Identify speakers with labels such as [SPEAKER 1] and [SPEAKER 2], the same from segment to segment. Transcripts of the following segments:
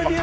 [SPEAKER 1] with you.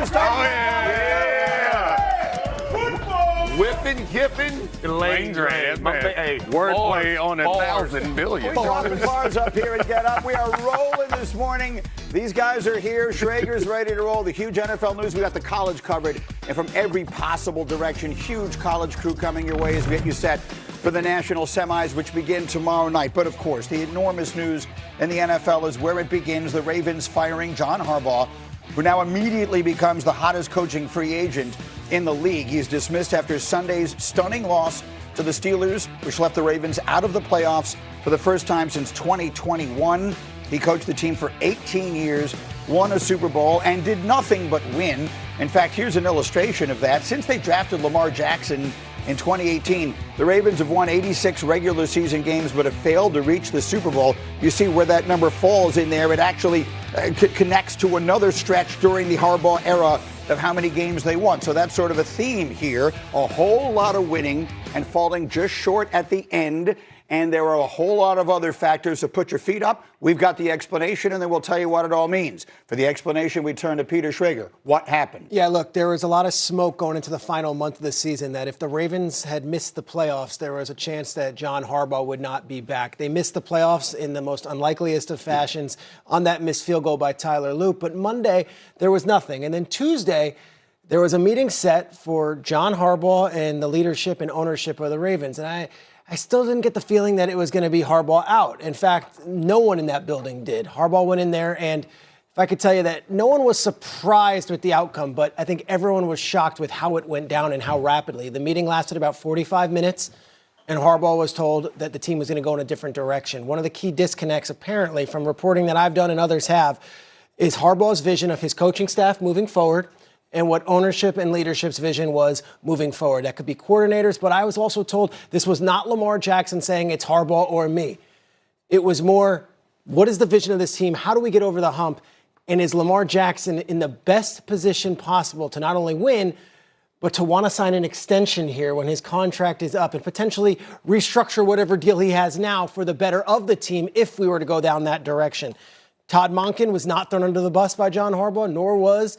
[SPEAKER 2] Whipping, kipping, lane drain. Hey, wordplay on 1,000 billion.
[SPEAKER 1] Dropping bars up here and Get Up. We are rolling this morning. These guys are here. Schrager's ready to roll. The huge NFL news. We got the college covered, and from every possible direction. Huge college crew coming your way as we get you set for the national semis, which begin tomorrow night. But of course, the enormous news in the NFL is where it begins. The Ravens firing John Harbaugh, who now immediately becomes the hottest coaching free agent in the league. He's dismissed after Sunday's stunning loss to the Steelers, which left the Ravens out of the playoffs for the first time since 2021. He coached the team for 18 years, won a Super Bowl, and did nothing but win. In fact, here's an illustration of that. Since they drafted Lamar Jackson in 2018, the Ravens have won 86 regular season games but have failed to reach the Super Bowl. You see where that number falls in there. It actually connects to another stretch during the Harbaugh era of how many games they won. So that's sort of a theme here. A whole lot of winning and falling just short at the end. And there are a whole lot of other factors. So put your feet up. We've got the explanation, and then we'll tell you what it all means. For the explanation, we turn to Peter Schrager. What happened?
[SPEAKER 3] Yeah, look, there was a lot of smoke going into the final month of the season that if the Ravens had missed the playoffs, there was a chance that John Harbaugh would not be back. They missed the playoffs in the most unlikeliest of fashions on that missed field goal by Tyler Loop. But Monday, there was nothing. And then Tuesday, there was a meeting set for John Harbaugh and the leadership and ownership of the Ravens. And I still didn't get the feeling that it was going to be Harbaugh out. In fact, no one in that building did. Harbaugh went in there, and if I could tell you that no one was surprised with the outcome, but I think everyone was shocked with how it went down and how rapidly. The meeting lasted about 45 minutes, and Harbaugh was told that the team was going to go in a different direction. One of the key disconnects, apparently, from reporting that I've done and others have, is Harbaugh's vision of his coaching staff moving forward and what ownership and leadership's vision was moving forward. That could be coordinators, but I was also told this was not Lamar Jackson saying it's Harbaugh or me. It was more, what is the vision of this team? How do we get over the hump? And is Lamar Jackson in the best position possible to not only win, but to want to sign an extension here when his contract is up and potentially restructure whatever deal he has now for the better of the team if we were to go down that direction. Todd Monken was not thrown under the bus by John Harbaugh, nor was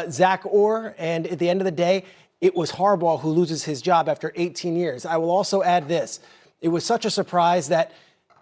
[SPEAKER 3] Zach Orr, and at the end of the day, it was Harbaugh who loses his job after 18 years. I will also add this. It was such a surprise that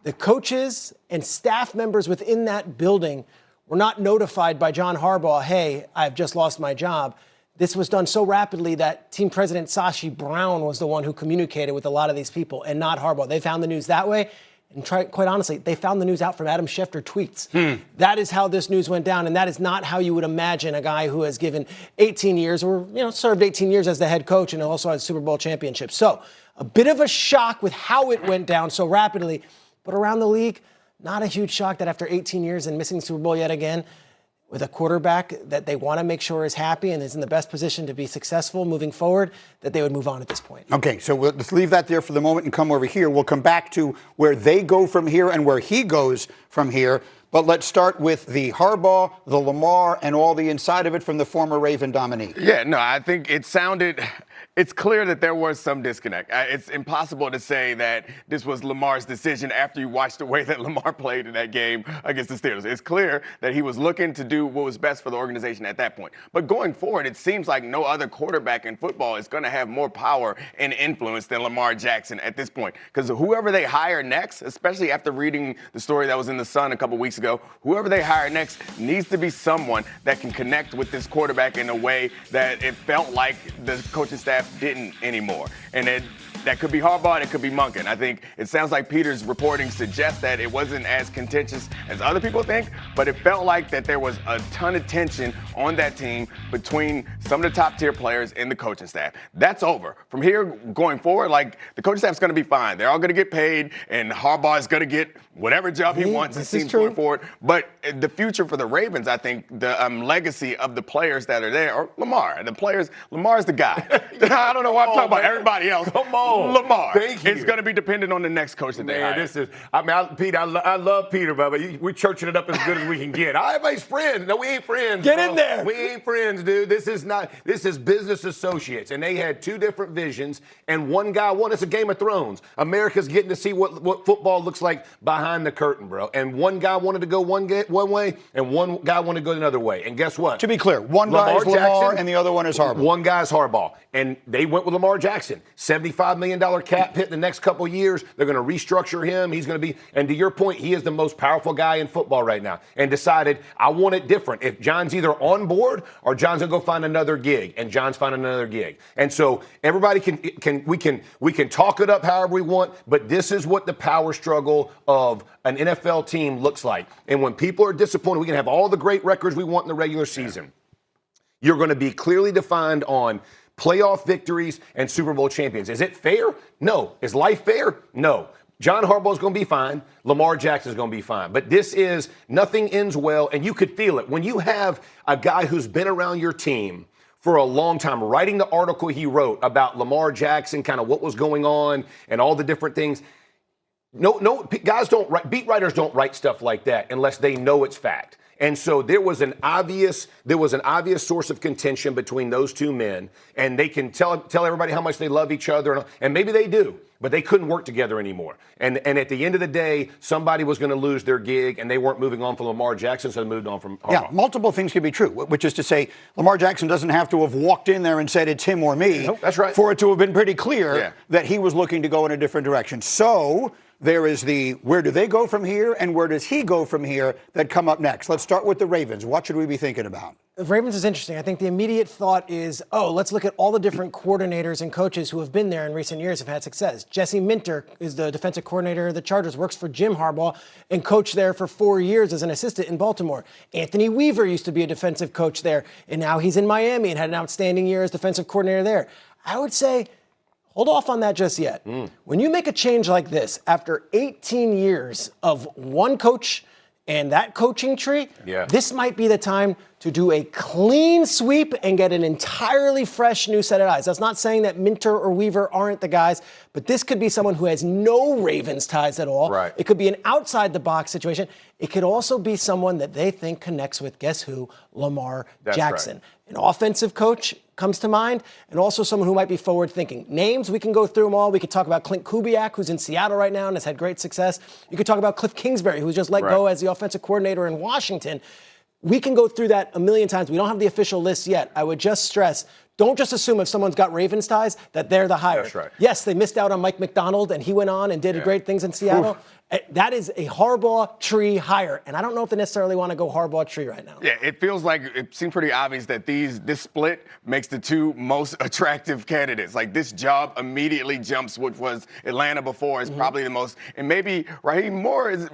[SPEAKER 3] the coaches and staff members within that building were not notified by John Harbaugh, hey, I've just lost my job. This was done so rapidly that team president Sashi Brown was the one who communicated with a lot of these people and not Harbaugh. They found the news that way. And quite honestly, they found the news out from Adam Schefter tweets. That is how this news went down, and that is not how you would imagine a guy who has given 18 years or served 18 years as the head coach and also has Super Bowl championships. So a bit of a shock with how it went down so rapidly, but around the league, not a huge shock that after 18 years and missing the Super Bowl yet again, with a quarterback that they want to make sure is happy and is in the best position to be successful moving forward, that they would move on at this point.
[SPEAKER 1] Okay, so we'll just leave that there for the moment and come over here. We'll come back to where they go from here and where he goes from here. But let's start with the Harbaugh, the Lamar, and all the inside of it from the former Raven nominee.
[SPEAKER 2] Yeah, no, I think it's clear that there was some disconnect. It's impossible to say that this was Lamar's decision after you watched the way that Lamar played in that game against the Steelers. It's clear that he was looking to do what was best for the organization at that point. But going forward, it seems like no other quarterback in football is going to have more power and influence than Lamar Jackson at this point. Because whoever they hire next, especially after reading the story that was in The Sun a couple weeks ago, whoever they hire next needs to be someone that can connect with this quarterback in a way that it felt like the coaching staff didn't anymore. And that could be Harbaugh and it could be Monken. I think it sounds like Peter's reporting suggests that it wasn't as contentious as other people think, but it felt like that there was a ton of tension on that team between some of the top tier players and the coaching staff. That's over. From here going forward, like, the coaching staff's going to be fine. They're all going to get paid, and Harbaugh is going to get whatever job he wants and teams going forward. But the future for the Ravens, I think, the legacy of the players that are there, or Lamar. The players, Lamar's the guy. I don't know why I'm talking about everybody else.
[SPEAKER 4] Come on. on.
[SPEAKER 2] Lamar.
[SPEAKER 4] Thank you.
[SPEAKER 2] It's going to be dependent on the next coach that they hire.
[SPEAKER 4] This is, Pete, I love Peter, but we're churching it up as good as we can get. Everybody's friends. No, we ain't friends.
[SPEAKER 3] Get
[SPEAKER 4] bro.
[SPEAKER 3] in there.
[SPEAKER 4] We ain't friends, dude. This is business associates. And they had two different visions, and one guy won. It's a Game of Thrones. America's getting to see what football looks like behind the curtain, bro. And one guy wanted to go one way, and one guy wanted to go another way. And guess what?
[SPEAKER 1] To be clear, one guy is Lamar and the other one is Harbaugh.
[SPEAKER 4] One guy's Harbaugh. And they went with Lamar Jackson. $75 million cap hit in the next couple of years. They're going to restructure him. He's going to be, and to your point, he is the most powerful guy in football right now. And decided, I want it different. If John's either on board or John's going to go find another gig, and John's finding another gig. And so everybody we can talk it up however we want, but this is what the power struggle of an NFL team looks like. And when people are disappointed, we can have all the great records we want in the regular season. You're going to be clearly defined on playoff victories and Super Bowl champions. Is it fair? No. Is life fair? No. John Harbaugh is going to be fine. Lamar Jackson is going to be fine. But this is, nothing ends well, and you could feel it. When you have a guy who's been around your team for a long time, writing the article he wrote about Lamar Jackson, kind of what was going on and all the different things. No, guys don't write, beat writers don't write stuff like that unless they know it's fact. And so there was an obvious source of contention between those two men, and they can tell everybody how much they love each other, and maybe they do, but they couldn't work together anymore. And at the end of the day, somebody was going to lose their gig, and they weren't moving on from Lamar Jackson, so they moved on from Harbaugh.
[SPEAKER 1] Yeah, multiple things could be true, which is to say Lamar Jackson doesn't have to have walked in there and said it's him or me.
[SPEAKER 4] Nope, that's right.
[SPEAKER 1] For it to have been pretty clear that he was looking to go in a different direction. So there is the where do they go from here and where does he go from here that come up next. Let's start with the Ravens. What should we be thinking about?
[SPEAKER 3] The Ravens is interesting. I think the immediate thought is, let's look at all the different coordinators and coaches who have been there in recent years, have had success. Jesse Minter is the defensive coordinator of the Chargers, works for Jim Harbaugh, and coached there for 4 years as an assistant in Baltimore. Anthony Weaver used to be a defensive coach there, and now he's in Miami and had an outstanding year as defensive coordinator there. I would say, hold off on that just yet. When you make a change like this, after 18 years of one coach and that coaching tree, this might be the time to do a clean sweep and get an entirely fresh new set of eyes. That's not saying that Minter or Weaver aren't the guys, but this could be someone who has no Ravens ties at all.
[SPEAKER 4] Right.
[SPEAKER 3] It could be an outside-the-box situation. It could also be someone that they think connects with, guess who? Lamar Jackson.
[SPEAKER 4] Right.
[SPEAKER 3] An offensive coach comes to mind, and also someone who might be forward-thinking. Names, we can go through them all. We could talk about Clint Kubiak, who's in Seattle right now and has had great success. You could talk about Cliff Kingsbury, who's just let go as the offensive coordinator in Washington. We can go through that a million times. We don't have the official list yet. I would just stress, don't just assume if someone's got Ravens ties that they're the hire.
[SPEAKER 4] That's right.
[SPEAKER 3] Yes, they missed out on Mike McDonald, and he went on and did great things in Seattle. That is a Harbaugh tree hire, and I don't know if they necessarily want to go Harbaugh tree right now.
[SPEAKER 2] Yeah, it feels like it seems pretty obvious that this split makes the two most attractive candidates. Like this job immediately jumps, which was Atlanta before, is probably the most, and maybe Raheem Morris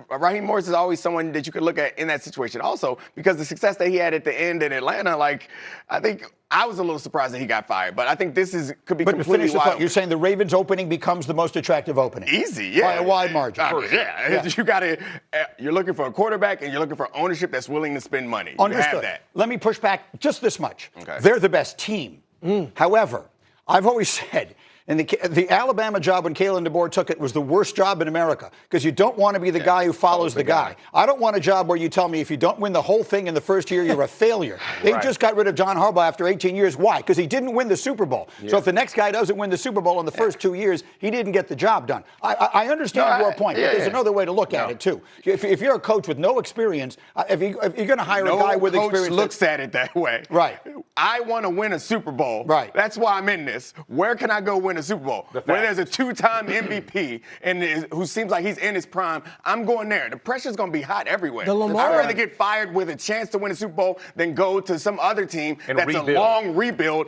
[SPEAKER 2] is always someone that you could look at in that situation. Also, because the success that he had at the end in Atlanta, like I think I was a little surprised that he got fired, but I think this could be completely wild.
[SPEAKER 1] You're saying the Ravens opening becomes the most attractive opening?
[SPEAKER 2] Easy, yeah.
[SPEAKER 1] By a wide margin.
[SPEAKER 2] You're looking for a quarterback and you're looking for ownership that's willing to spend money.
[SPEAKER 1] Understood.
[SPEAKER 2] You have that.
[SPEAKER 1] Let me push back just this much.
[SPEAKER 2] Okay.
[SPEAKER 1] They're the best team. However, I've always said, and the Alabama job when Kalen DeBoer took it was the worst job in America because you don't want to be the guy who follows the guy. I don't want a job where you tell me if you don't win the whole thing in the first year, you're a failure. They just got rid of John Harbaugh after 18 years. Why? Because he didn't win the Super Bowl. So if the next guy doesn't win the Super Bowl in the first 2 years, he didn't get the job done. I understand your point, but there's another way to look at it, too. If you're a coach with no experience, if you're going to hire a guy with experience.
[SPEAKER 2] No coach looks at it that way.
[SPEAKER 1] Right.
[SPEAKER 2] I want to win a Super Bowl.
[SPEAKER 1] Right.
[SPEAKER 2] That's why I'm in this. Where can I go win a Super Bowl? Where there's a two-time MVP and who seems like he's in his prime, I'm going there. The pressure's going to be hot everywhere. I'd rather get fired with a chance to win a Super Bowl than go to some other team that's a long rebuild